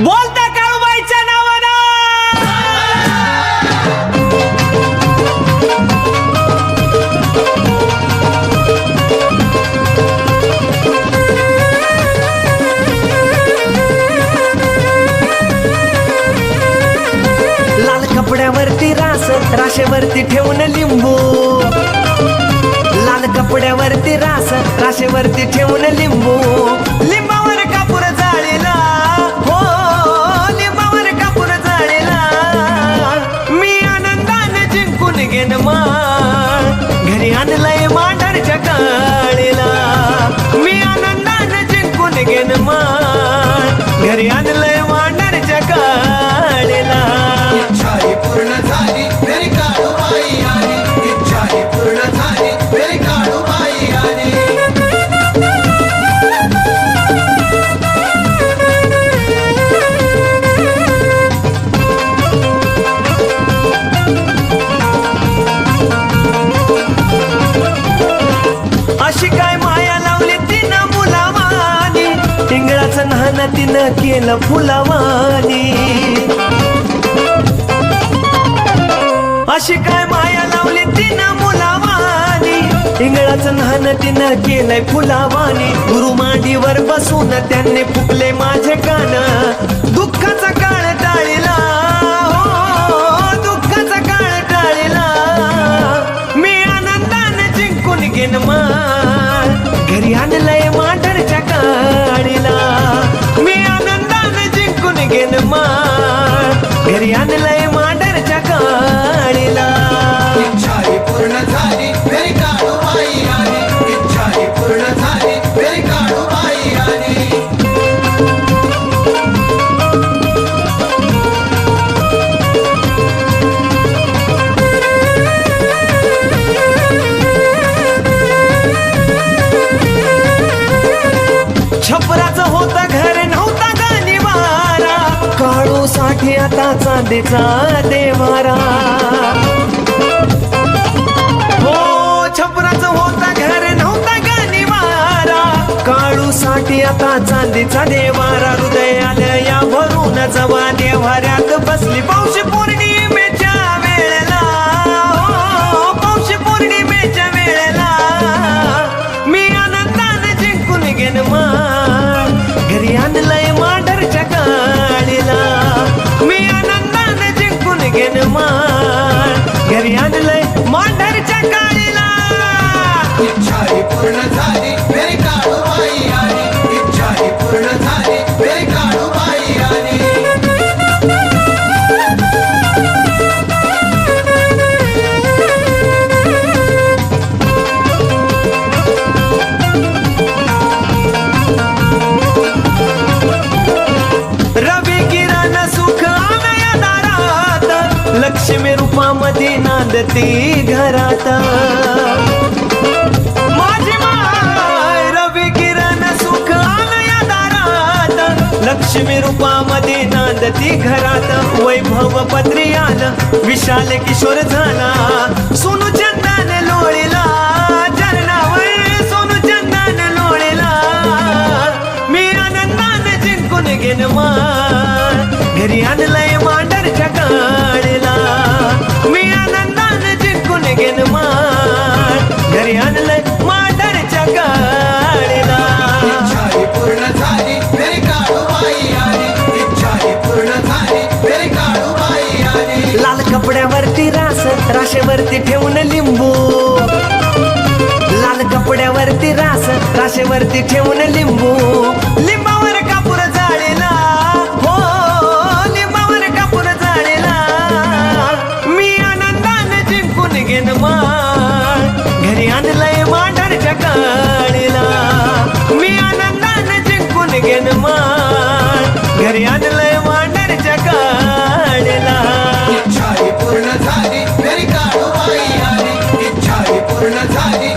बोलता काळूबाईच्या नावानं लाल कपड्यावरती राशेवरती ठेवून लिंबू, लाल कपड्यावरती राशेवरती ठेवून लिंबू, लिंबावर कापूर जाळीला, हो लिंबावर कापूर जाळीला, मी आनंदाने जिंकून घेन माळ, घरी आणलंय मांढरच्या काळीला, मी आनंदाने जिंकून घेन माळ, घरी आणलंय मांढरच्या काळीला. इच्छाही पूर्ण झाली मेरी काळूबाई आली, इच्छाही पूर्ण झाली मेरी काळूबाई आली. अशी काय माया लावली तिनं मुलावानी, टिंगळाचं न्हाण तिनं केलं फुलावानी. अशी काय माया लावली तिनं मुलावानी, टिंगळाचं न्हाण तिनं केलंय फुलावानी. गुरु मांडीवर बसून त्यांनी फुकले माझे कान, दुःखाचा काळ टाळीला, हो दुःखाचा काळ टाळीला, मी आनंदाने जिंकून घेन माळ, घरी आणलंय मांढरच्या काळीला, मी आनंदाने जिंकून घेन माळ, घरी आणलंय मांढरच्या काळीला. इच्छाही पूर्ण झाली मेरी काळूबाई आली, इच्छाही पूर्ण झाली मेरी काळूबाई आली. छपराचं होतं घर नव्हता गाणीवारा, काळूसाठी आता चांदीचा देवारा. हो छपराचं होतं घर नव्हता गाणीवारा, काळूसाठी आता चांदीचा देवारा. हृदय आलं या भरून जवा देवाऱ्यात बसली पौष पौर्णिमेच्या वेळेला, हो पौष पौर्णिमेच्या वेळेला, मी आनंदाने जिंकून घेन माळ, घरी आणलंय मांढरच्या काळीला, मी आनंदाने जिंकून घेन माळ, घरी आणलंय मांढरच्या काळीला. इच्छाही पूर्ण झाली मेरी काळूबाई आली, इच्छाही पूर्ण झाली मेरी काळूबाई आली. रवी किरण सुख आनया दारात, लक्ष्मी रूपामध्ये नांदती घरात. माझी माय रवी किरण सुख आनया दारात, लक्ष्मी रूपामध्ये नांदती घरात. वैभव पत्री आलं विशाल किशोर झाला, सोनू चंदन लोळीला चरणावर, सोनू चंदन लोळीला, मी आनंदाने जिंकून घेन माळ, घरी आणलंय मांढरच्या काळीला, मी आनंदाने जिंकून घेन माळ, घरी आणलंय मांढरच्या काळीला. इच्छाही पूर्ण झाली मेरी काळूबाई आली, इच्छाही पूर्ण झाली मेरी काळूबाई आली. लाल कपड्यावरती राशेवरती ठेवून लिंबू, लाल कपड्यावरती राशेवरती ठेवून लिंबू, लिंबावर कापूर जाळीला, हो लिंबावर कापूर जाळीला, मी आनंदाने जिंकून घेन माळ, घरी आणलंय मांढरच्या काळीला, मी आनंदाने जिंकून घेन माळ, घरी आणलंय मांढरच्या काळीला. इच्छाही पूर्ण झाली मेरी काळूबाई आली, इच्छाही पूर्ण झाली